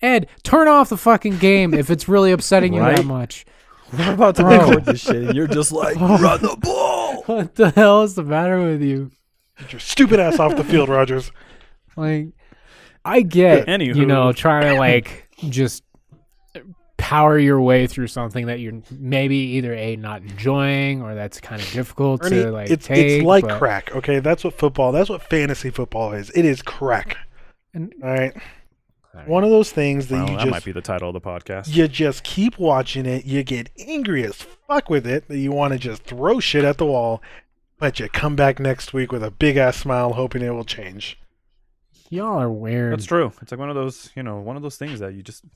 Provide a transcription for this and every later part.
Ed, turn off the fucking game if it's really upsetting you that much. We're about to record this shit, and you're just like, run the ball. What the hell is the matter with you? Get your stupid ass off the field, Rogers. Like, I get, trying to like just power your way through something that you're maybe either not enjoying or that's kind of difficult Ernie, to like it's like crack, okay? That's what fantasy football is. It is crack. All right? One of those things that that might be the title of the podcast. You just keep watching it. You get angry as fuck with it that you want to just throw shit at the wall, but you come back next week with a big ass smile hoping it will change. Y'all are weird. That's true. It's like one of those things that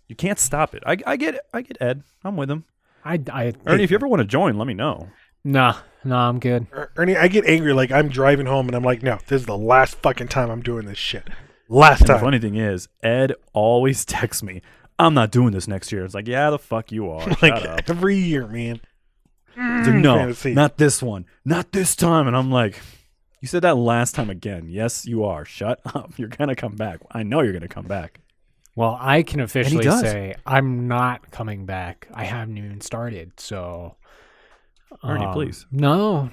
you can't stop it. I get Ed. I'm with him. Ernie, if you ever want to join, let me know. Nah, I'm good. Ernie, I get angry like I'm driving home and I'm like, no, this is the last fucking time I'm doing this shit. Last time. The funny thing is, Ed always texts me, I'm not doing this next year. It's like, yeah, the fuck you are. Like Shut up. every year, man. He's like, no, fantasy. Not this one. Not this time. And I'm like, you said that last time again. Yes, you are. Shut up. You're going to come back. I know you're going to come back. Well, I can officially say I'm not coming back. I haven't even started, so... Ernie, please. No.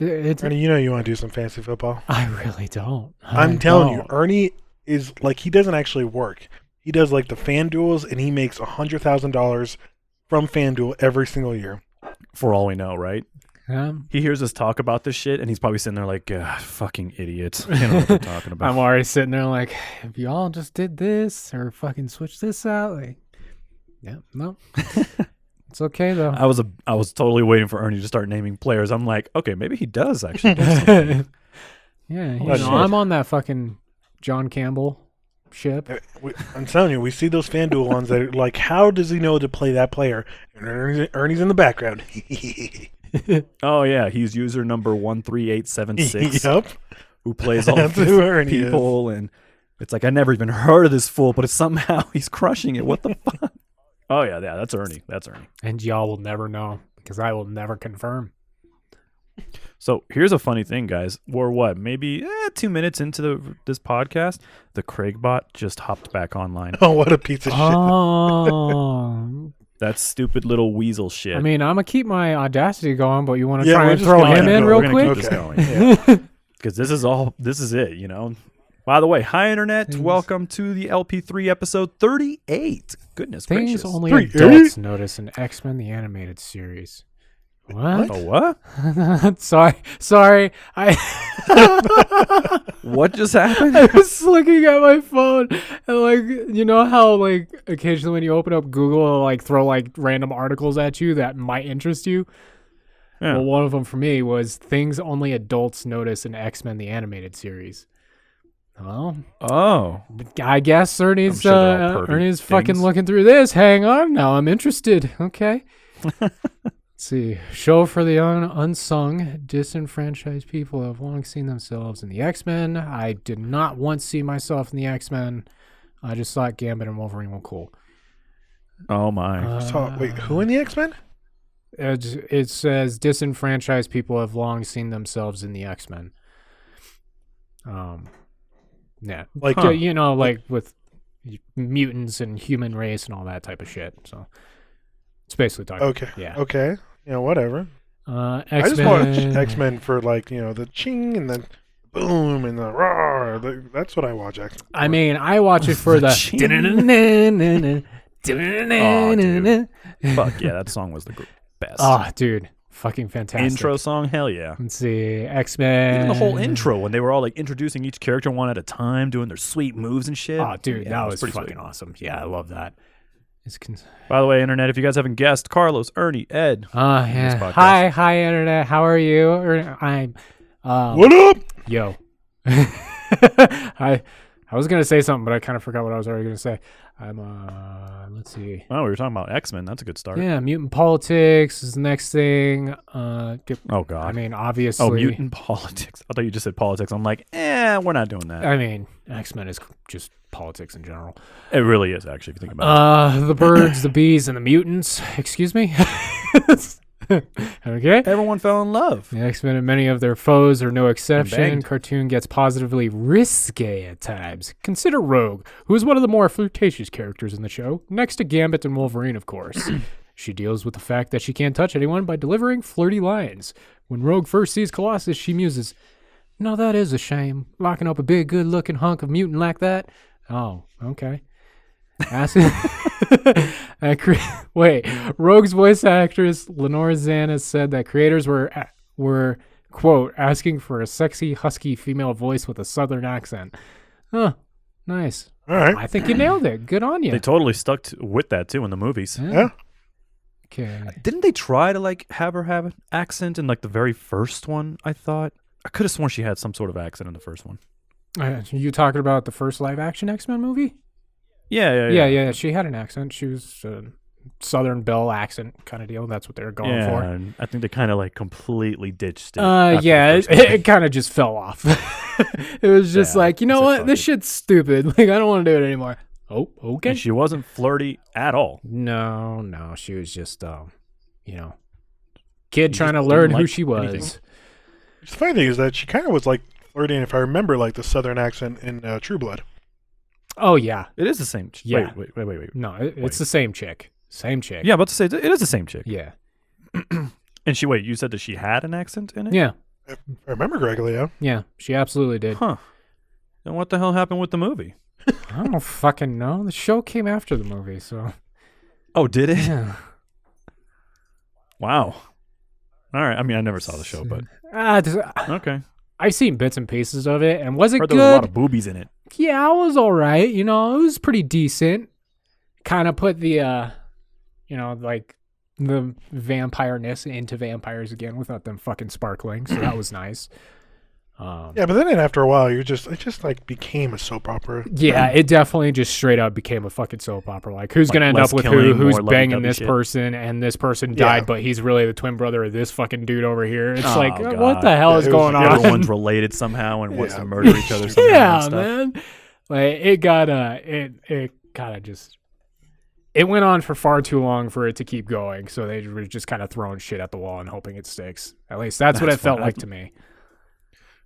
Ernie, you want to do some fantasy football? I really don't. I'm telling you, Ernie is like, he doesn't actually work. He does like the FanDuels, and he makes $100,000 from FanDuel every single year. For all we know, right? He hears us talk about this shit, and he's probably sitting there like, fucking idiots. You know what they're talking about. I'm already sitting there like, if y'all just did this or fucking switch this out, like, yeah, no. It's okay, though. I was totally waiting for Ernie to start naming players. I'm like, okay, maybe he does actually do something. Yeah, I'm on that fucking John Campbell ship. I'm telling you, we see those FanDuel ones that are like, how does he know to play that player? And Ernie's in the background. Oh yeah, he's user number 13876. Yep. Who plays all these people, and it's like I never even heard of this fool, but it's somehow he's crushing it. What the fuck? Oh yeah, that's Ernie. That's Ernie. And y'all will never know because I will never confirm. So here's a funny thing, guys. We're what, maybe 2 minutes into this podcast, the Craigbot just hopped back online. Oh, what a piece of shit! Oh. That stupid little weasel shit. I mean, I'm gonna keep my Audacity going, but you want to try and throw him in real quick? Keep this going, because this is it. By the way, hi internet, welcome to the LP3 episode 38. Goodness gracious. Things only adults notice in X-Men the Animated Series. What? Oh, what? Sorry. What just happened? I was looking at my phone and like, you know how like occasionally when you open up Google, it'll like throw like random articles at you that might interest you. Yeah. Well, one of them for me was things only adults notice in X-Men the Animated Series. Well, I guess Ernie's fucking looking through this. Hang on, now I'm interested. Okay. Let's see. Show for the unsung, disenfranchised people who have long seen themselves in the X-Men. I did not once see myself in the X-Men. I just thought Gambit and Wolverine were cool. Oh my! Wait, who in the X-Men? It says disenfranchised people have long seen themselves in the X-Men. Yeah, like like with mutants and human race and all that type of shit. So it's basically talking. Okay. Yeah. Okay. Whatever. X-Men. I just watch X-Men for like the ching and the boom and the roar. That's what I watch. X-Men for. I mean, I watch it for the. Oh, dude. Fuck yeah, that song was the best. Oh, dude. Fucking fantastic. Intro song, hell yeah. Let's see, X-Men. Even the whole intro when they were all like introducing each character one at a time, doing their sweet moves and shit. Oh, dude, that was pretty fucking awesome. Yeah, I love that. By the way, internet, if you guys haven't guessed, Carlos, Ernie, Ed. Yeah. Hi, internet. How are you? I'm. What up? Yo. I was gonna say something, but I kind of forgot what I was already gonna say. Let's see. Oh, we were talking about X-Men. That's a good start. Yeah, mutant politics is the next thing. Oh, God. I mean, obviously. Oh, mutant politics. I thought you just said politics. I'm like, we're not doing that. I mean, X-Men is just politics in general. It really is, actually, if you think about it. The birds, the bees, and the mutants. Excuse me? Okay. Everyone fell in love. The X-Men and many of their foes are no exception. Cartoon gets positively risque at times. Consider Rogue, who is one of the more flirtatious characters in the show, next to Gambit and Wolverine, of course. She deals with the fact that she can't touch anyone by delivering flirty lines. When Rogue first sees Colossus, she muses, "No, that is a shame. Locking up a big, good-looking hunk of mutant like that. Oh, okay." Wait, Rogue's voice actress Lenore Zanna said that creators were quote asking for a sexy, husky female voice with a southern accent. Huh, nice. All right. I think you nailed it. Good on you. They totally stuck with that too in the movies. Yeah. Okay. Didn't they try to like have her have an accent in like the very first one? I thought I could have sworn she had some sort of accent in the first one. You talking about the first live-action X-Men movie? Yeah. She had an accent. She was Southern Belle accent kind of deal. That's what they were going for. And I think they kind of like completely ditched it. It kind of just fell off. It was just like, you know what? This shit's stupid. Like, I don't want to do it anymore. Oh, okay. And she wasn't flirty at all. No. She was just, kid trying to learn who she was. Anything. The funny thing is that she kind of was like flirting, if I remember, like the southern accent in True Blood. Oh, yeah. It is the same. Yeah. Wait. No, it's the same chick. Same chick. Yeah, about to say, it is the same chick. Yeah. And you said that she had an accent in it? Yeah. If I remember correctly, yeah. Yeah, she absolutely did. Huh. Then what the hell happened with the movie? I don't fucking know. The show came after the movie, so. Oh, did it? Yeah. Wow. All right. I mean, I never saw the show, but. Okay. I've seen bits and pieces of it, and was it Heard good? there was a lot of boobies in it. Yeah, it was all right. It was pretty decent. Kind of put the, like the vampire-ness into vampires again without them fucking sparkling. So that was nice. Yeah, but then after a while, it just like became a soap opera. Yeah, it definitely just straight up became a fucking soap opera. Like, who's going to end up with who's banging this person, and this person died, but he's really the twin brother of this fucking dude over here. It's God. What the hell is going on? Everyone's related somehow and wants to murder each other somehow. Yeah, man. Like, it got, it kind of just... It went on for far too long for it to keep going, so they were just kind of throwing shit at the wall and hoping it sticks. At least that's what it felt like to me.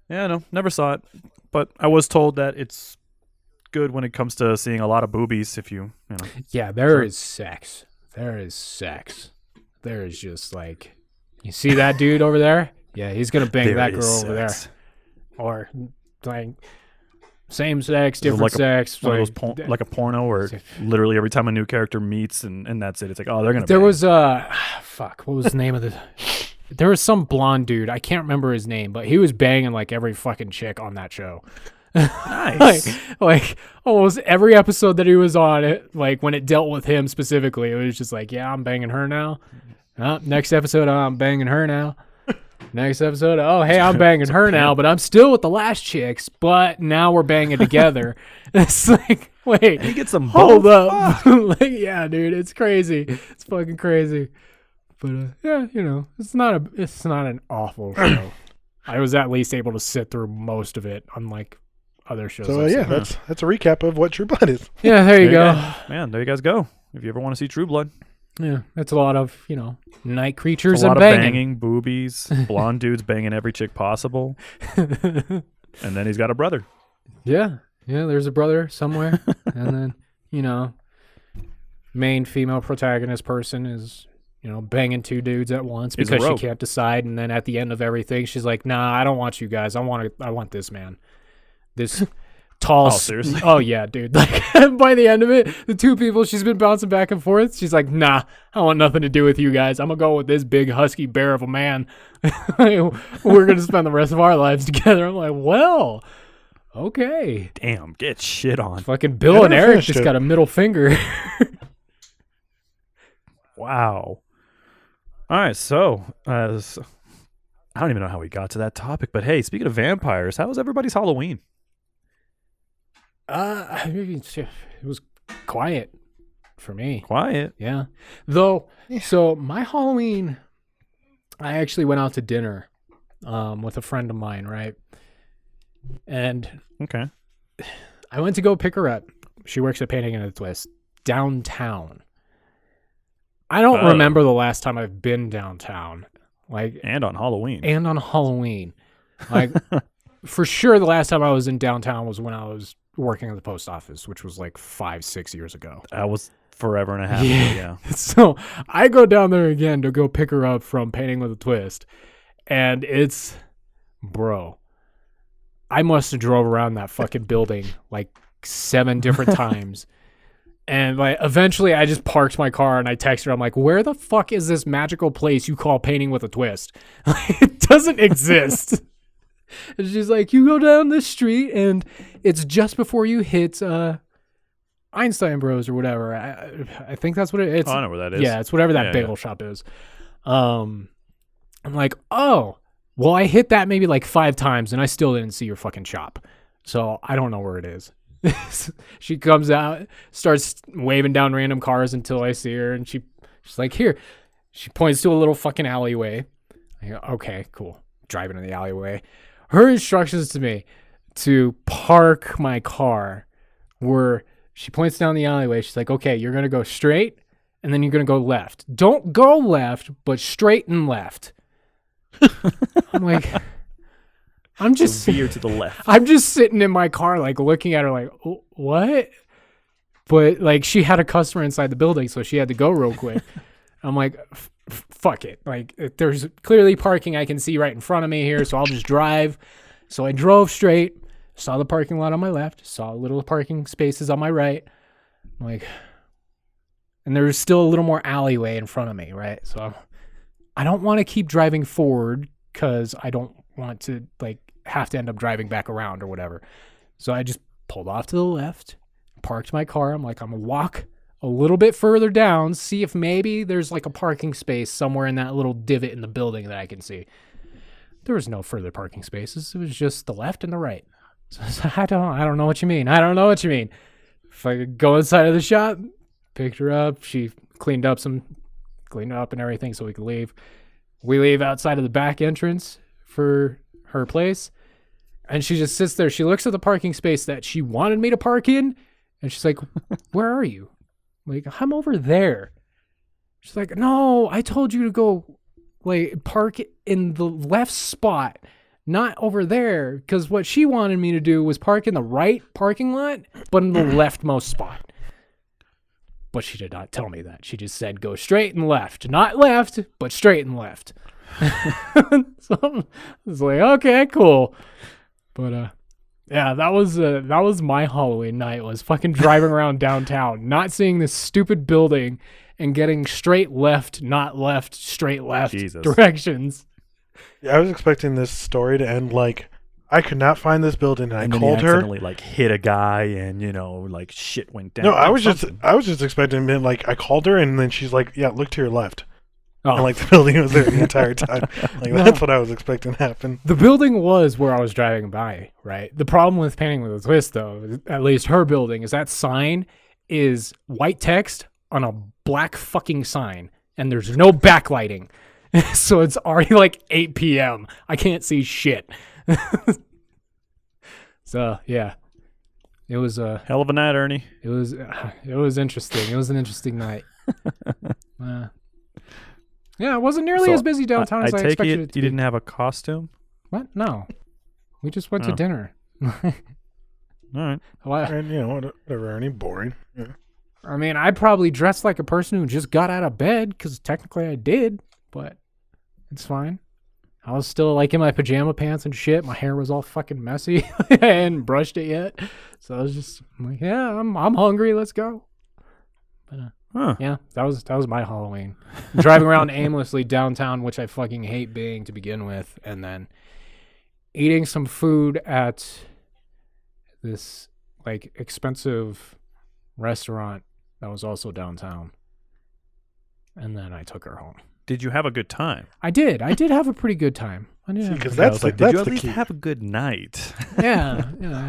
Yeah, no, never saw it, but I was told that it's good when it comes to seeing a lot of boobies. If you know. Yeah, there is sex. There is sex. There is just like, you see that dude over there? Yeah, he's gonna bang that girl over there, or like same sex, different sex, like a porno where literally every time a new character meets and that's it. It's like, oh, they're gonna. There was what was the name of the? There was some blonde dude. I can't remember his name, but he was banging like every fucking chick on that show. Nice. like almost every episode that he was on, it like when it dealt with him specifically, it was just like, yeah, I'm banging her now. Next episode, I'm banging her now. Next episode, oh, hey, I'm banging her now, but I'm still with the last chicks, but now we're banging together. It's like, wait, he gets some hold up. Like, yeah, dude, it's crazy. It's fucking crazy. But yeah, it's not an awful show. I was at least able to sit through most of it, unlike other shows. So that's a recap of what True Blood is. Yeah, there you go. Man, there you guys go. If you ever want to see True Blood. Yeah, it's a lot of, night creatures and banging. A lot of banging, boobies, blonde dudes banging every chick possible. And then he's got a brother. Yeah, there's a brother somewhere. And then, main female protagonist person is, banging two dudes at once because she can't decide. And then at the end of everything, she's like, nah, I don't want you guys. I want this man. This... tall. Oh, seriously? Oh, yeah, dude. Like, by the end of it, the two people she's been bouncing back and forth, she's like, nah, I want nothing to do with you guys. I'm going to go with this big, husky bear of a man. We're going to spend the rest of our lives together. I'm like, well, okay. Damn, get shit on. Fucking Bill and Eric just got a middle finger. Wow. All right, so I don't even know how we got to that topic, but hey, speaking of vampires, how was everybody's Halloween? It was quiet for me. Quiet? Yeah. Though, so my Halloween, I actually went out to dinner with a friend of mine, right? And okay, I went to go pick her up. She works at Painting and a Twist downtown. I don't remember the last time I've been downtown. And on Halloween. Like, for sure the last time I was in downtown was when I was working at the post office, which was like 5-6 years ago. That was forever and a half ago, yeah. So I go down there again to go pick her up from Painting with a Twist. And it's, bro, I must have drove around that fucking building like 7 different times. And like eventually I just parked my car and I text her. I'm like, where the fuck is this magical place you call Painting with a Twist? It doesn't exist. And she's like, you go down this street and it's just before you hit Einstein Bros or whatever. I think that's what it is. Oh, I know where that is. Yeah, it's whatever that bagel shop is. I'm like, oh, well, I hit that maybe like 5 times and I still didn't see your fucking shop. So I don't know where it is. She comes out, starts waving down random cars until I see her, and she's like, here. She points to a little fucking alleyway. I go, okay, cool. Driving in the alleyway. Her instructions to me to park my car were, she points down the alleyway. She's like, okay, you're going to go straight, and then you're going to go left. Don't go left, but straight and left. I'm like... I'm just veer to the left. I'm just sitting in my car, like looking at her, like, what? But like, she had a customer inside the building, so she had to go real quick. I'm like, fuck it. Like, there's clearly parking I can see right in front of me here, so I'll just drive. So I drove straight, saw the parking lot on my left, saw little parking spaces on my right. I'm like, and there was still a little more alleyway in front of me, right? So I don't want to keep driving forward because I don't want to like have to end up driving back around or whatever. So I just pulled off to the left, parked my car. I'm like, I'm gonna walk a little bit further down, see if maybe there's like a parking space somewhere in that little divot in the building that I can see. There was no further parking spaces. It was just the left and the right. So I don't know what you mean. I don't know what you mean. If I could go inside of the shop, picked her up, she cleaned up and everything so we could leave. We leave outside of the back entrance for her place, and she just sits there. She looks at the parking space that she wanted me to park in, and she's like, where are you? I'm like, I'm over there. She's like, no, I told you to go like park in the left spot, not over there, because what she wanted me to do was park in the right parking lot, but in the leftmost spot. But she did not tell me that. She just said go straight and left. Not left, but straight and left. So I was like, okay, cool. But yeah, that was my Halloween night, was fucking driving around downtown, not seeing this stupid building and getting straight left, not left, straight left directions. Yeah, I was expecting this story to end like, I could not find this building, and I called her. Accidentally like hit a guy, and like shit went down. No, I was just expecting him, like, I called her, and then she's like, yeah, look to your left. Oh. And like the building was there the entire time. Like that's what I was expecting to happen. The building was where I was driving by, right? The problem with Painting with a Twist, though, at least her building, is that sign is white text on a black fucking sign, and there's no backlighting. So it's already like 8 p.m. I can't see shit. So yeah, it was a hell of a night, Ernie. It was interesting. It was an interesting night. Yeah, it wasn't nearly as busy downtown as I expected it to be. You didn't have a costume? What? No, we just went to dinner. All right. And whatever, Ernie. Boring. Yeah. I mean, I probably dressed like a person who just got out of bed because technically I did, but it's fine. I was still like in my pajama pants and shit. My hair was all fucking messy. I hadn't brushed it yet. So I was just like, yeah, I'm hungry. Let's go. But yeah, that was my Halloween. Driving around aimlessly downtown, which I fucking hate being to begin with, and then eating some food at this like expensive restaurant that was also downtown. And then I took her home. Did you have a good time? I did have a pretty good time. Because that's like, did you at least have a good night? Yeah.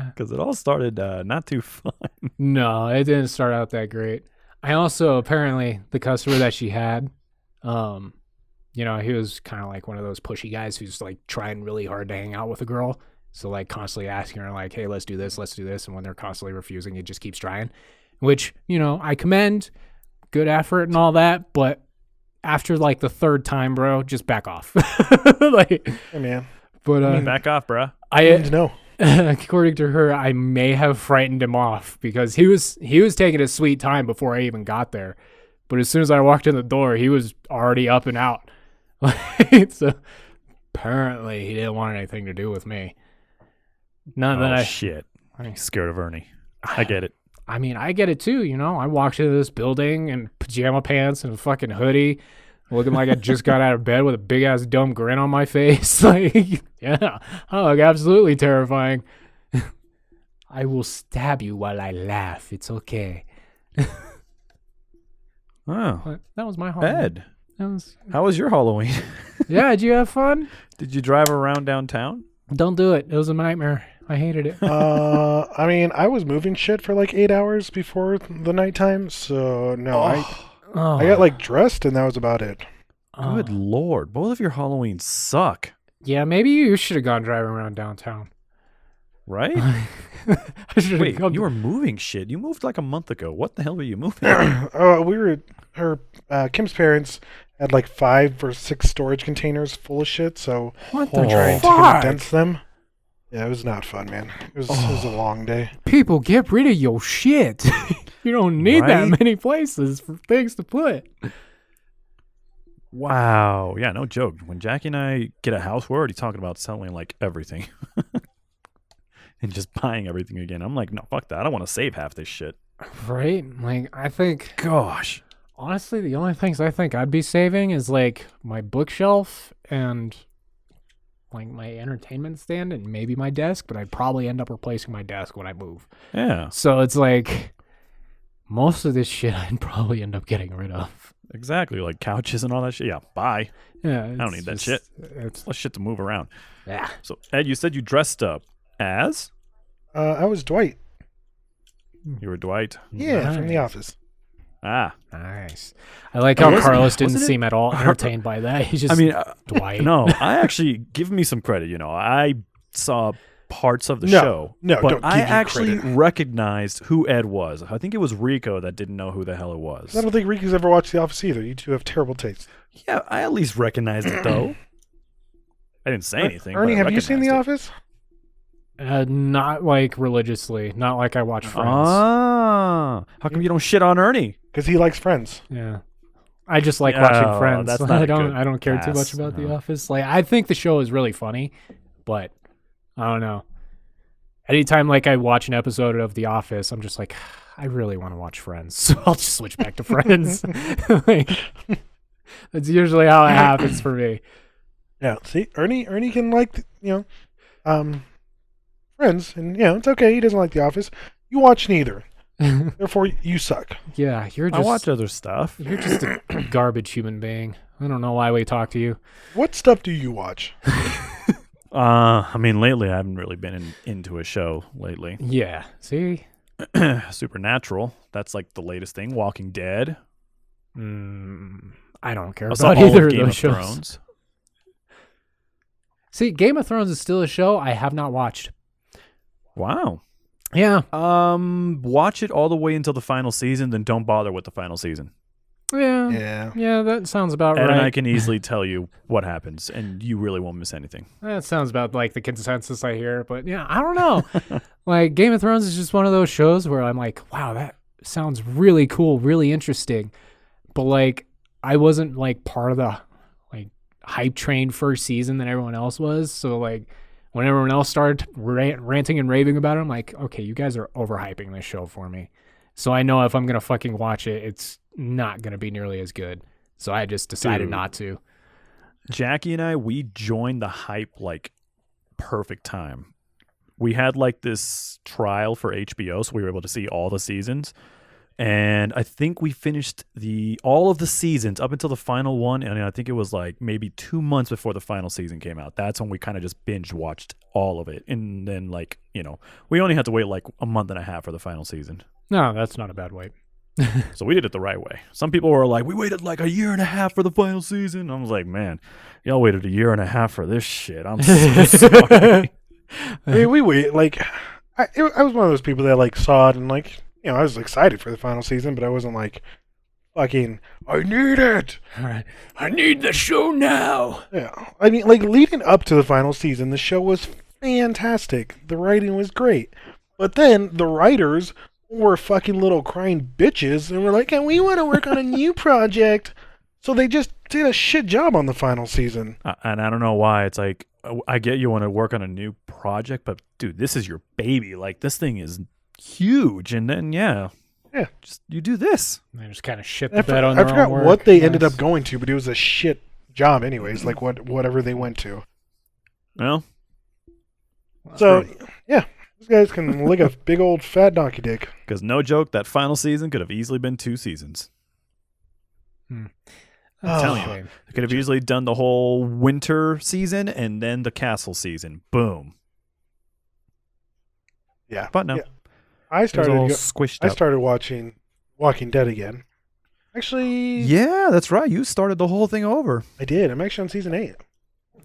Because it all started not too fun. No, it didn't start out that great. I also, apparently, the customer that she had, he was kind of like one of those pushy guys who's like trying really hard to hang out with a girl. So like constantly asking her like, hey, let's do this. And when they're constantly refusing, he just keeps trying, which, I commend, good effort and all that. But after like the third time, bro, just back off. Like, hey, man. But back off, bro. I need to know. According to her, I may have frightened him off because he was taking his sweet time before I even got there. But as soon as I walked in the door, he was already up and out. So apparently he didn't want anything to do with me. Shit. I'm scared of Ernie. I get it. I mean, I get it too, you know. I walked into this building in pajama pants and a fucking hoodie, looking like I just got out of bed with a big ass dumb grin on my face. Like, yeah, I look absolutely terrifying. I will stab you while I laugh. It's okay. Oh, that was my Halloween. Ed, how was your Halloween? Yeah, did you have fun? Did you drive around downtown? Don't do it. It was a nightmare. I hated it. I mean, I was moving shit for like 8 hours before the nighttime, so no, I got like dressed and that was about it. Good Lord, both of your Halloweens suck. Yeah, maybe you should have gone driving around downtown. Right? Wait, you were moving shit. You moved like a month ago. What the hell were you moving? Kim's parents had like 5 or 6 storage containers full of shit, so what we're trying to condense them. Yeah, it was not fun, man. It was a long day. People, get rid of your shit. You don't need that many places for things to put. Wow. Yeah, no joke. When Jackie and I get a house, we're already talking about selling like everything. And just buying everything again. I'm like, no, fuck that. I don't want to save half this shit. Right? Like, I think... Gosh. Honestly, the only things I think I'd be saving is like my bookshelf and like my entertainment stand and maybe my desk, but I'd probably end up replacing my desk when I move. Yeah. So it's like most of this shit I'd probably end up getting rid of. Exactly. Like couches and all that shit. Yeah. Bye. Yeah. I don't need that shit. It's less shit to move around. Yeah. So, Ed, you said you dressed up as? I was Dwight. You were Dwight? Yeah, nice. From The Office. Ah. Nice. I like how Carlos didn't seem at all entertained by that. He's just Dwight. No, I actually, give me some credit. You know, I saw parts of the show. No, but don't I give you actually credit. recognized who Ed was. I think it was Rico that didn't know who the hell it was. I don't think Ricky's ever watched The Office either. You two have terrible taste. Yeah, I at least recognized it, though. I didn't say anything. Ernie, but I have you seen The recognized Office? Not like religiously. Not like I watch Friends. Ah, how come you don't shit on Ernie? Because he likes Friends. Yeah. I just like watching Friends. That's not I don't care too much about The Office. Like, I think the show is really funny, but I don't know. Anytime like I watch an episode of The Office, I'm just like, I really want to watch Friends, so I'll just switch back to Friends. Like, that's usually how it happens for me. Yeah. See, Ernie can like Friends, and it's okay. He doesn't like The Office. You watch neither. Therefore, you suck. Yeah, I watch other stuff. You're just a garbage human being. I don't know why we talk to you. What stuff do you watch? I mean, lately I haven't really been into a show lately. Yeah. See? Supernatural. That's like the latest thing. Walking Dead. I don't care I saw about all either of of Game those of shows. Thrones. See, Game of Thrones is still a show I have not watched. Wow. Yeah. Watch it all the way until the final season, then don't bother with the final season. Yeah. Yeah, that sounds about Ed right. and I can easily tell you what happens, and you really won't miss anything. That sounds about like the consensus I hear, but yeah, I don't know. Like, Game of Thrones is just one of those shows where I'm like, wow, that sounds really cool, really interesting. But like, I wasn't like part of the like hype train first season that everyone else was. So like, when everyone else started ranting and raving about it, I'm like, okay, you guys are overhyping this show for me. So I know if I'm going to fucking watch it, it's not going to be nearly as good. So I just decided not to. Jackie and I, we joined the hype like perfect time. We had like this trial for HBO, so we were able to see all the seasons. And I think we finished all of the seasons up until the final one. And I think it was like maybe 2 months before the final season came out. That's when we kind of just binge watched all of it. And then like, we only had to wait like a month and a half for the final season. No, that's not a bad wait. So we did it the right way. Some people were like, we waited like a year and a half for the final season. I was like, man, y'all waited a year and a half for this shit. I'm so sorry. Hey, we wait. Like, I was one of those people that like saw it and like, I was excited for the final season, but I wasn't like fucking, I need it. All right. I need the show now. Yeah. I mean, like, leading up to the final season, the show was fantastic. The writing was great. But then the writers were fucking little crying bitches and were like, and we want to work on a new project. So they just did a shit job on the final season. And I don't know why. It's like, I get you want to work on a new project, but dude, this is your baby. Like, this thing is huge. And then, just you do this. They just kind of shit the bed on their own I forgot work. what they ended up going to, but it was a shit job anyways, like whatever they went to. Well, so, yeah, these guys can lick a big old fat donkey dick. Because no joke, that final season could have easily been 2 seasons. I'm telling you. They could have easily done the whole winter season and then the castle season. Boom. Yeah. But no. Yeah. I started squished up. I started watching Walking Dead again. Actually, Yeah, that's right. You started the whole thing over. I did. I'm actually on season 8.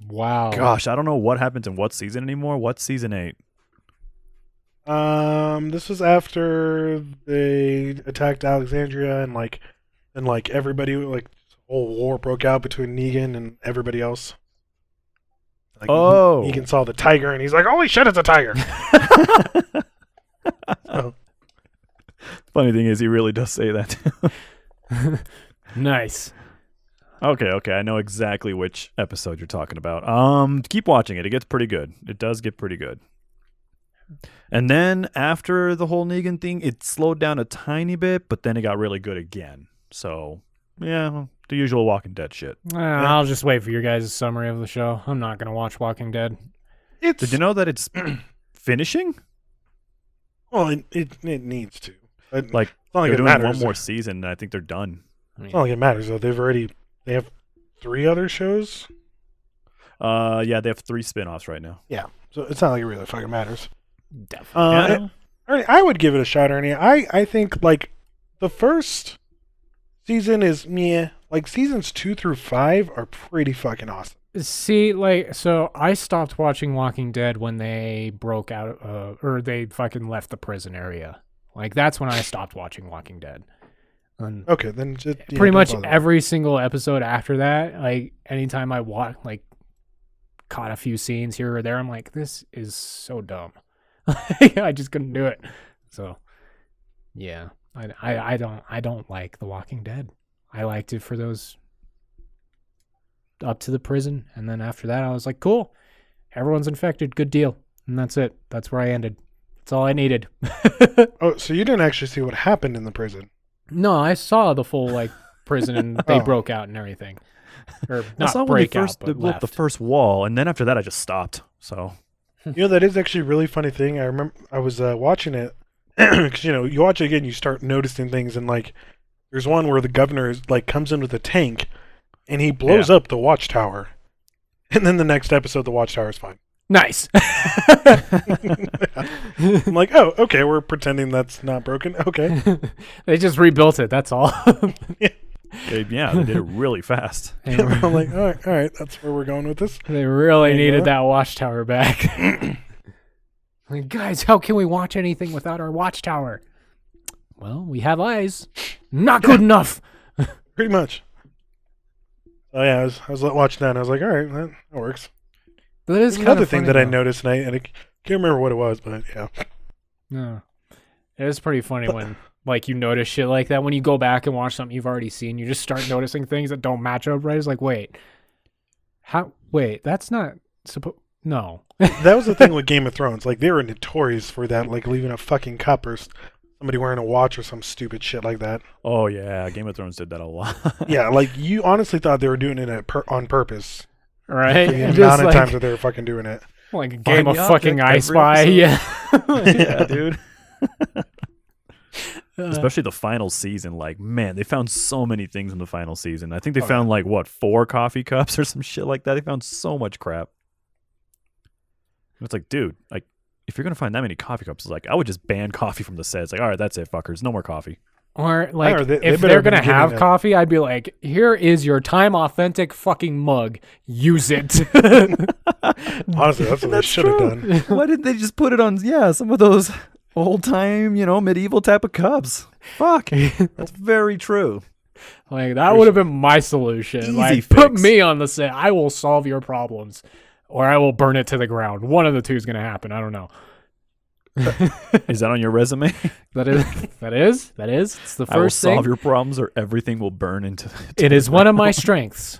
Wow. Gosh, I don't know what happens in what season anymore. What's season 8? This was after they attacked Alexandria and everybody, like, whole war broke out between Negan and everybody else. Like, Negan saw the tiger and he's like, "Holy shit, it's a tiger!" Funny thing is, he really does say that. Nice. Okay, I know exactly which episode you're talking about. Keep watching it. It gets pretty good. It does get pretty good. And then after the whole Negan thing, it slowed down a tiny bit, but then it got really good again. So, yeah, the usual Walking Dead shit. I'll just wait for your guys' summary of the show. I'm not going to watch Walking Dead. Did you know that it's finishing? Well, it needs to. Like, it's not like they're it doing matters. one more season, and I think they're done. It's not like it matters, though. They have 3 other shows? Yeah, they have 3 spin-offs right now. Yeah, so it's not like it really fucking matters. Definitely. Ernie, I would give it a shot, Ernie. I think, like, the first season is meh. Like, seasons 2 through 5 are pretty fucking awesome. See, so I stopped watching Walking Dead when they broke out, or they fucking left the prison area. Like, that's when I stopped watching Walking Dead. And okay, then pretty much every single episode after that, like, anytime I caught a few scenes here or there, I'm like, this is so dumb. I just couldn't do it. So, yeah, I don't like The Walking Dead. I liked it for those up to the prison, and then after that, I was like, cool, everyone's infected, good deal, and that's it. That's where I ended. That's all I needed. Oh, so you didn't actually see what happened in the prison? No, I saw the full prison, and they broke out and everything. Or not saw break when out, but they blew up the first wall, and then after that, I just stopped. So, That is actually a really funny thing. I remember I was watching it because you watch it again, you start noticing things, and like there's one where the governor is, comes in with a tank, and he blows up the watchtower, and then the next episode, the watchtower is fine. Nice. I'm like, oh, okay, we're pretending that's not broken. Okay. They just rebuilt it, that's all. they did it really fast. I'm like, all right, that's where we're going with this. They really needed that watchtower back. Like, guys, how can we watch anything without our watchtower? Well, we have eyes. Not good enough. Pretty much. Oh yeah, I was watching that, and I was like, all right, that works. That is another thing that I noticed, and I can't remember what it was, but yeah. No, it is pretty funny when you notice shit like that. When you go back and watch something you've already seen, you just start noticing things that don't match up right. It's like, wait, that's not supposed. No. That was the thing with Game of Thrones. Like, they were notorious for that, like leaving a fucking cup or somebody wearing a watch or some stupid shit like that. Oh yeah, Game of Thrones did that a lot. Yeah, like you honestly thought they were doing it on purpose. Right? The amount of times that they were fucking doing it. Like a game of fucking I Spy. Yeah. Yeah, dude. Especially the final season. Like, man, they found so many things in the final season. I think they found 4 coffee cups or some shit like that. They found so much crap. It's like, dude, if you're gonna find that many coffee cups, it's like, I would just ban coffee from the set. It's like, all right, that's it, fuckers. No more coffee. Or if they're gonna have coffee, I'd be like, here is your time authentic fucking mug. Use it. Honestly, that's what they should have done. Why didn't they just put it on some of those old time, medieval type of cups? Fuck. That's very true. Like, that would have been my solution. Easy like, fix. put me on the set. I will solve your problems, or I will burn it to the ground. One of the two is going to happen. I don't know. Is that on your resume? That is. It's the I will first thing. solve your problems, or everything will burn into. It is one of my strengths.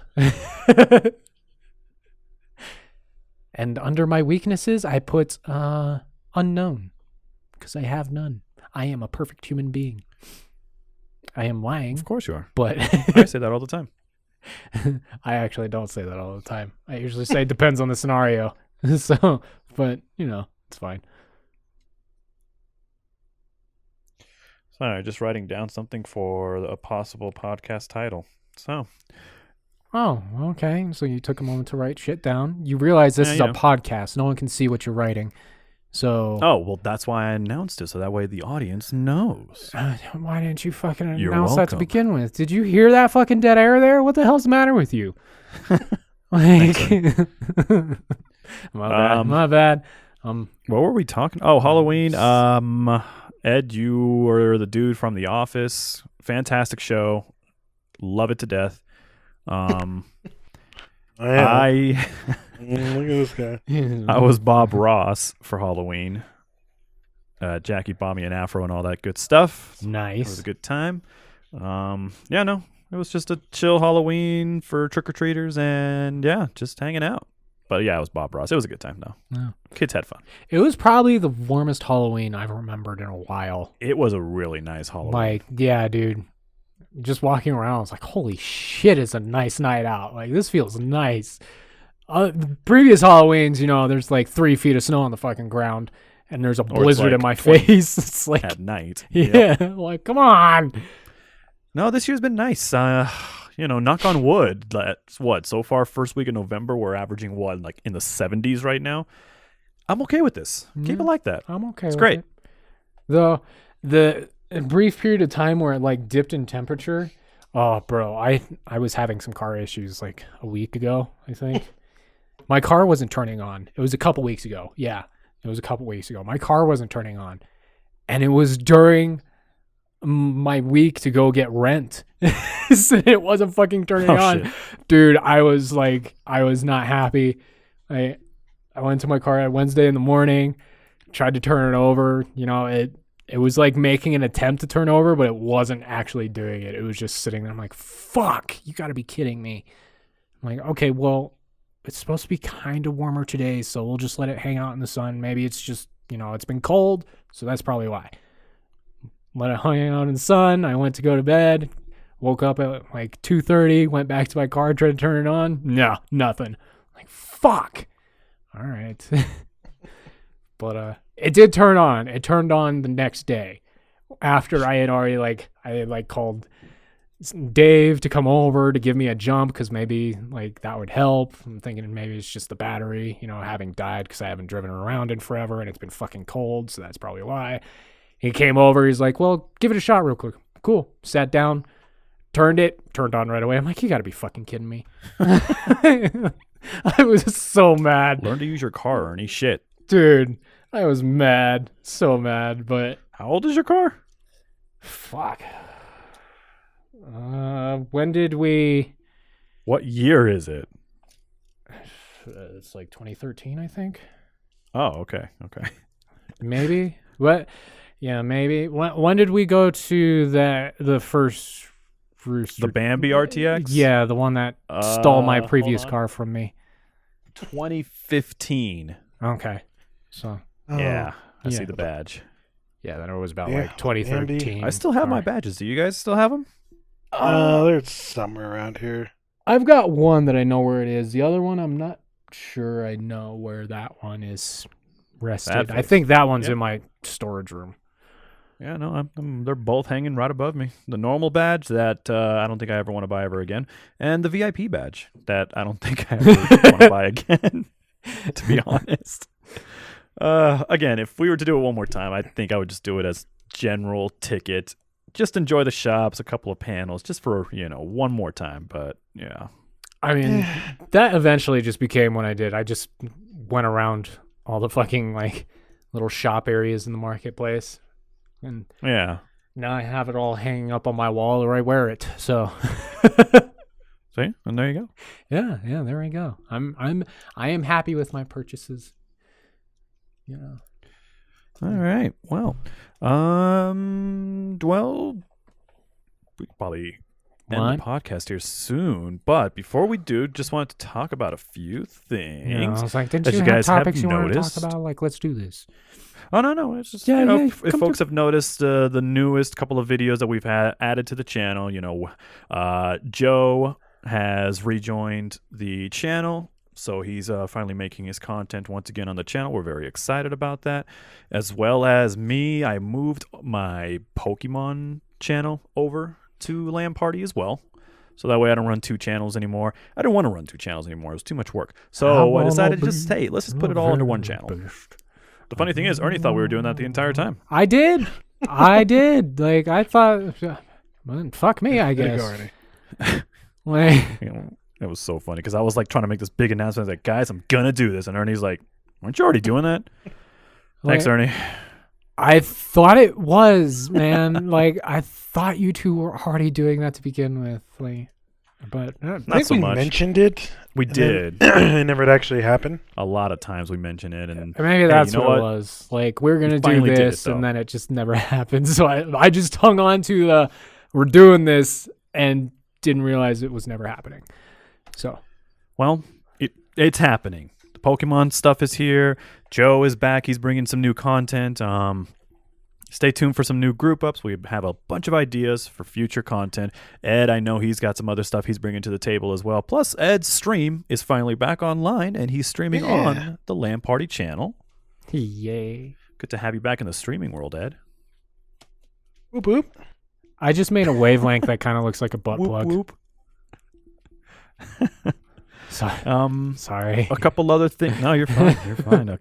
And under my weaknesses, I put unknown, because I have none. I am a perfect human being. I am lying. Of course you are. But I say that all the time. I actually don't say that all the time. I usually say it depends on the scenario. So, but it's fine. Sorry, just writing down something for a possible podcast title. So. Oh, okay. So you took a moment to write shit down. You realize this is a podcast. No one can see what you're writing. So. Oh, well, that's why I announced it, so that way the audience knows. Why didn't you fucking You're announce that to welcome. begin with? Did you hear that fucking dead air there? What the hell's the matter with you? Like, my bad. What were we talking? Oh, Halloween. Ed, you were the dude from The Office. Fantastic show. Love it to death. I look at this guy. I was Bob Ross for Halloween. Jackie bought me an afro and all that good stuff. Nice. It was a good time. It was just a chill Halloween for trick-or-treaters and just hanging out. But yeah, it was Bob Ross. It was a good time though. Yeah. Kids had fun. It was probably the warmest Halloween I've remembered in a while. It was a really nice Halloween. Like, yeah, dude. Just walking around, I was like, holy shit, it's a nice night out. Like, this feels nice. The previous Halloweens, there's like 3 feet of snow on the fucking ground, and there's a blizzard in my face. It's like, at night. Yeah, like, come on. No, this year's been nice. Knock on wood. That's what, so far, first week of November, we're averaging like in the 70s right now. I'm okay with this. Keep it like that. I'm okay It's with great. it. The brief period of time where it like dipped in temperature. Oh, bro, I was having some car issues like a week ago, I think. My car wasn't turning on. It was a couple weeks ago. Yeah, it was a couple weeks ago. My car wasn't turning on. And it was during my week to go get rent. So it wasn't fucking turning on. Shit. Dude, I was not happy. I went to my car on Wednesday in the morning, tried to turn it over. It was like making an attempt to turn over, but it wasn't actually doing it. It was just sitting there. I'm like, fuck, you got to be kidding me. I'm like, okay, well, it's supposed to be kind of warmer today, so we'll just let it hang out in the sun. Maybe it's just, it's been cold, so that's probably why. Let it hang out in the sun. I went to go to bed, woke up at like 2:30, went back to my car, tried to turn it on. No, nothing. Like, fuck. All right. But it did turn on. It turned on the next day after I had already called Dave to come over to give me a jump because maybe like that would help. I'm thinking maybe it's just the battery, having died because I haven't driven around in forever and it's been fucking cold, so that's probably why. He came over. He's like, well, give it a shot real quick. Cool. Sat down, turned on right away. I'm like, you got to be fucking kidding me. I was so mad. Learn to use your car, Ernie. Shit. Dude, I was mad. So mad, but... How old is your car? Fuck. When did we... What year is it? It's like 2013, I think. Oh, okay. Maybe. What? Yeah, maybe. When did we go to the first Rooster? The Bambi RTX? Yeah, the one that stole my previous car from me. 2015. Okay. So. Yeah, I see the badge. Yeah, then it was about like 2013. Bambi. I still have my badges. Do you guys still have them? There's somewhere around here. I've got one that I know where it is. The other one, I'm not sure I know where that one is rested. I think that one's in my storage room. Yeah, no, they're both hanging right above me. The normal badge that I don't think I ever want to buy ever again, and the VIP badge that I don't think I ever want to buy again, to be honest. Again, if we were to do it one more time, I think I would just do it as general ticket. Just enjoy the shops, a couple of panels, just for, one more time. But, yeah. I mean, that eventually just became what I did. I just went around all the fucking, little shop areas in the marketplace. And yeah. Now I have it all hanging up on my wall where I wear it. So, See, and there you go. yeah, there I go. I am happy with my purchases. You know. All right. Well, we probably end the podcast here soon. But before we do, just wanted to talk about a few things. Yeah, I was like, didn't that you you have guys topics have you wanted to noticed. talk about? Like, let's do this. Oh no! It's just if folks have noticed the newest couple of videos that we've added to the channel. Joe has rejoined the channel, so he's finally making his content once again on the channel. We're very excited about that, as well as me. I moved my Pokemon channel over to Lan-Party as well. So that way I don't run 2 channels anymore. I don't want to run 2 channels anymore. It was too much work. So I decided to just, hey, let's just put it all under one channel. The funny thing is, Ernie thought we were doing that the entire time. I did. Like, I thought, well, fuck me, I guess. There you go, Ernie. Like, It was so funny because I was like trying to make this big announcement. I was like, guys, I'm going to do this. And Ernie's like, weren't you already doing that? Thanks, Ernie. I thought it was, man. Like, I thought you two were already doing that to begin with. Like, but I Not think so we much. mentioned it. We did. It never actually happened. A lot of times we mention it. And maybe that's you know what it was. Like, we're going to do finally did it, this, and though. then it just never happened. So I just hung on to the, we're doing this, and didn't realize it was never happening. So, well, it's happening. The Pokemon stuff is here. Joe is back. He's bringing some new content. Stay tuned for some new group ups. We have a bunch of ideas for future content. Ed, I know he's got some other stuff he's bringing to the table as well. Plus, Ed's stream is finally back online, and he's streaming on the Lan-Party channel. yay. Good to have you back in the streaming world, Ed. Whoop whoop. I just made a wavelength that kind of looks like a butt plug. Whoop. Sorry. A couple other things. No, you're fine. You're fine. A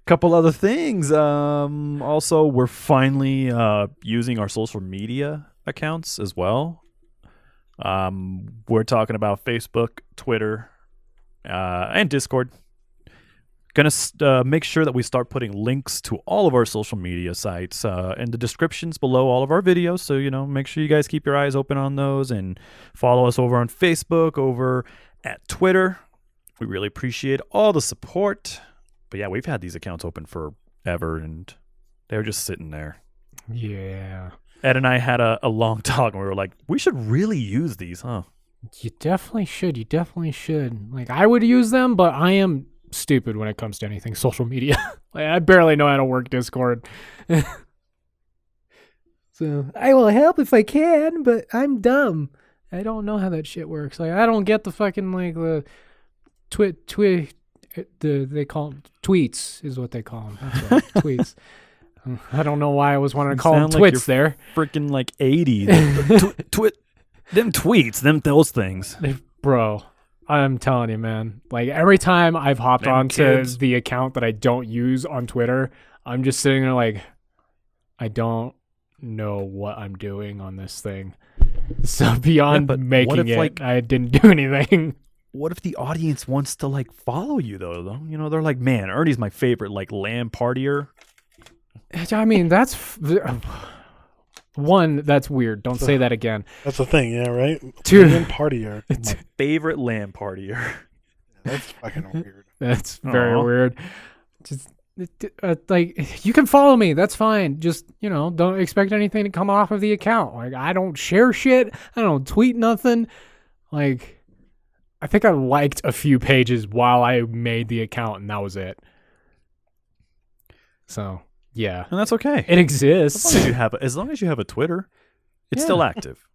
couple other things. Also, we're finally using our social media accounts as well. We're talking about Facebook, Twitter, and Discord. Gonna make sure that we start putting links to all of our social media sites in the descriptions below all of our videos. So, make sure you guys keep your eyes open on those and follow us over on Facebook, over at Twitter. We really appreciate all the support. But yeah, we've had these accounts open forever, and they were just sitting there. Yeah. Ed and I had a long talk, and we were like, we should really use these, huh? You definitely should. Like, I would use them, but I am stupid when it comes to anything social media. Like, I barely know how to work Discord. So, I will help if I can, but I'm dumb. I don't know how that shit works. Like, I don't get the fucking, like, the they call them tweets is what they call them. That's right, tweets. I don't know why I was wanting to call them like twits there. Freaking like 80. Them tweets, those things. Bro, I'm telling you, man. Like, every time I've hopped onto kids. the account that I don't use on Twitter, I'm just sitting there like, I don't know what I'm doing on this thing. So beyond making it, I didn't do anything. What if the audience wants to like follow you though? They're like, man, Ernie's my favorite, like Lan-Partier. I mean, that's one. That's weird. Don't say that again. That's the thing, yeah, right? Two. Lan-Partier. My favorite Lan-Partier. That's fucking weird. That's very weird. Just like, you can follow me. That's fine. Just, don't expect anything to come off of the account. Like, I don't share shit. I don't tweet nothing. Like, I think I liked a few pages while I made the account, and that was it. So, yeah. And that's okay. It exists. As long as you have a Twitter, it's still active.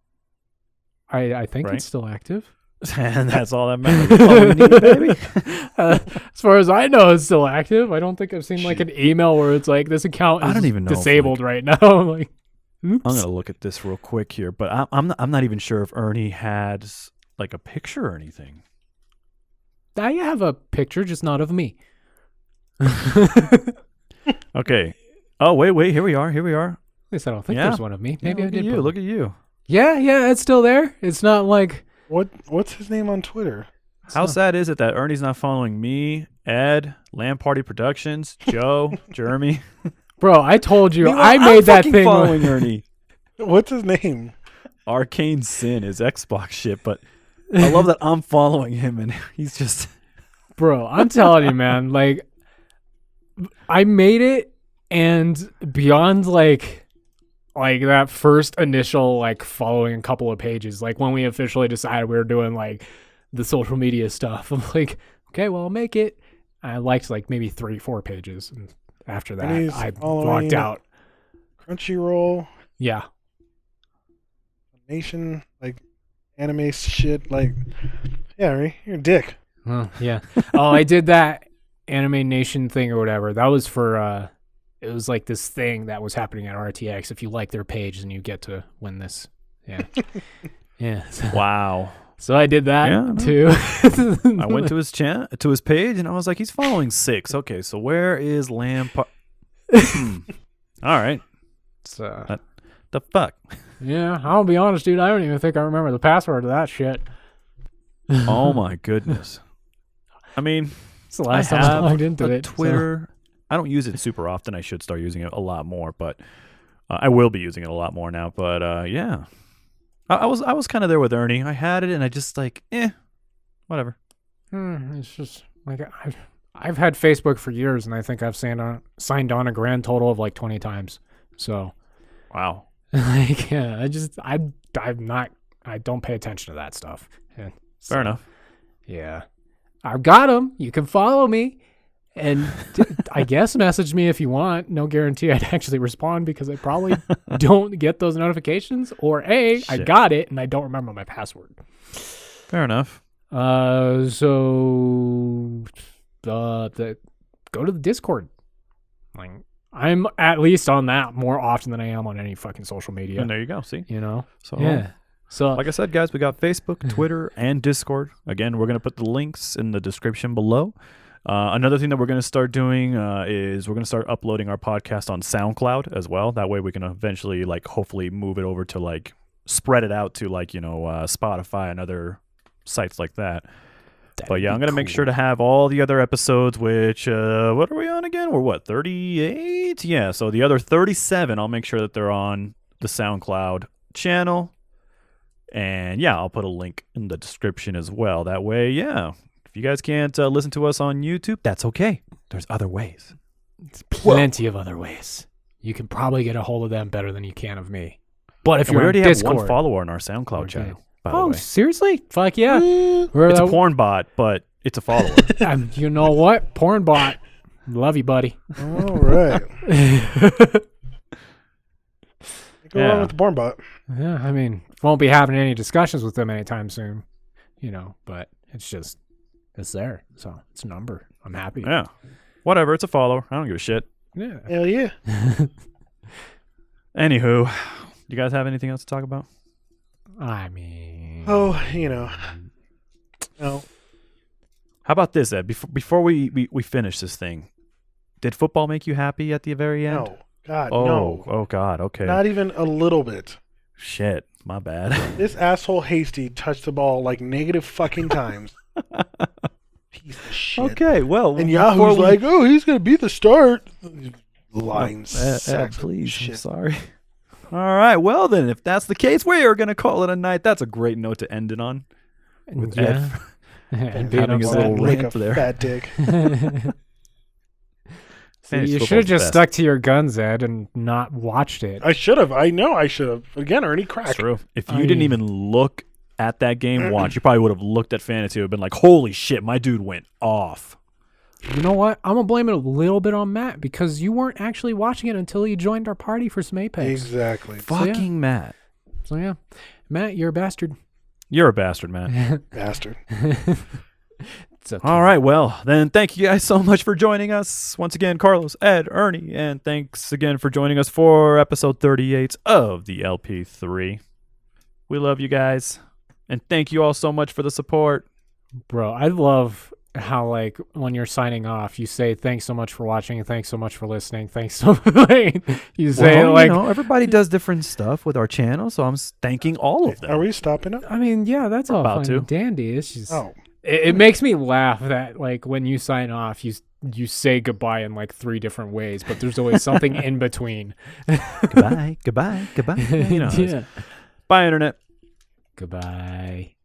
I think Right? it's still active. And that's all that matters. That's all we need, baby. As far as I know, it's still active. I don't think I've seen like an email where it's like, this account is I don't even know disabled right now. Like, oops. I'm gonna look at this real quick here, but I'm not even sure if Ernie had like a picture or anything. I have a picture, just not of me. Okay. Oh wait. Here we are. At least I don't think there's one of me. Maybe I did. Look at you. Yeah, it's still there. It's not like, What's his name on Twitter? How sad is it that Ernie's not following me, Ed, Lan-Party Productions, Joe, Jeremy? bro, I told you, Meanwhile, I made I'm that fucking thing. following Ernie. What's his name? Arcane Sin is Xbox shit, but I love that I'm following him and he's just... Bro, I'm telling you, man, like, I made it, and beyond, like that first initial, like, following a couple of pages, like, when we officially decided we were doing, like, the social media stuff, I'm like, okay, well, I'll make it. I liked, like, maybe 3-4 pages, and after that, I logged out. Crunchyroll. Yeah. Nation, like, anime shit, like, yeah, Ernie, you're a dick. Yeah. Oh, I did that Anime Nation thing or whatever. That was for, it was like this thing that was happening at RTX. If you like their page, then you get to win this. Yeah. Yeah. Wow. So I did that too. I went to his to his page, and I was like, he's following 6. Okay, so where is Lan-Party? All right. So, the fuck? Yeah, I'll be honest, dude. I don't even think I remember the password to that shit. Oh my goodness. I mean, it's the last time I logged into it. Twitter. So. I don't use it super often. I should start using it a lot more, but I will be using it a lot more now. But yeah, I was kind of there with Ernie. I had it, and I just like, whatever. It's just like I've had Facebook for years, and I think I've signed on a grand total of like 20 times. So, wow. Like, yeah, I don't pay attention to that stuff. Yeah, so, fair enough. Yeah. I've got them. You can follow me. And I guess message me if you want. No guarantee I'd actually respond because I probably don't get those notifications. Or I got it and I don't remember my password. Fair enough. So go to the Discord. Like, I'm at least on that more often than I am on any fucking social media. And there you go. See? You know? So yeah. So, like I said, guys, we got Facebook, Twitter, and Discord. Again, we're going to put the links in the description below. Another thing that we're going to start doing is we're going to start uploading our podcast on SoundCloud as well. That way we can eventually, like, hopefully move it over to, like, spread it out to, like, Spotify and other sites like that. But yeah, I'm going to make sure to have all the other episodes, which, what are we on again? We're what, 38? Yeah, so the other 37, I'll make sure that they're on the SoundCloud channel. And yeah, I'll put a link in the description as well. That way, yeah, if you guys can't listen to us on YouTube, that's okay. There's other ways. There's plenty of other ways. You can probably get a hold of them better than you can of me. But if you already have one follower on our SoundCloud channel, by the way. Seriously? Fuck yeah. It's a porn bot, but it's a follower. You know what? Porn bot. Love you, buddy. All right. Go on with the porn bot. Yeah, I mean, won't be having any discussions with them anytime soon, but it's there. So it's a number. I'm happy. Yeah. Whatever. It's a follower. I don't give a shit. Yeah. Hell yeah. Anywho, you guys have anything else to talk about? I mean. Oh, No. How about this, Ed? Before we finish this thing, did football make you happy at the very end? No. God, no. Oh, God. Okay. Not even a little bit. Shit. My bad. This asshole Hasty touched the ball like negative fucking times. Piece of shit. Okay, well. And Yahoo's like, oh, he's going to be the start. Lying sacks please, of shit. I'm sorry. All right, well then, if that's the case, we are going to call it a night. That's a great note to end it on. With Ed and having his little like rant a there. fat dick. You should have just stuck to your guns, Ed, and not watched it. I should have. I know I should have. Again, Ernie crack. That's true. If you didn't even look at that game watch, you probably would have looked at fantasy and been like, holy shit, my dude went off. You know what? I'm going to blame it a little bit on Matt because you weren't actually watching it until you joined our party for some Apex. Exactly. Fucking Matt. So yeah. Matt, you're a bastard. You're a bastard, Matt. Bastard. Okay. All right, well, then thank you guys so much for joining us. Once again, Carlos, Ed, Ernie, and thanks again for joining us for episode 38 of the LP3. We love you guys, and thank you all so much for the support. Bro, I love how, like, when you're signing off, you say, thanks so much for watching, thanks so much for listening, thanks so much. You say, everybody does different stuff with our channel, so I'm thanking all of them. Are we stopping it? I mean, yeah, that's all about fine and dandy. It's just... Oh. It makes me laugh that, like, when you sign off, you you say goodbye in like 3 different ways, but there's always something in between. Goodbye. Yeah. Bye, internet. Goodbye.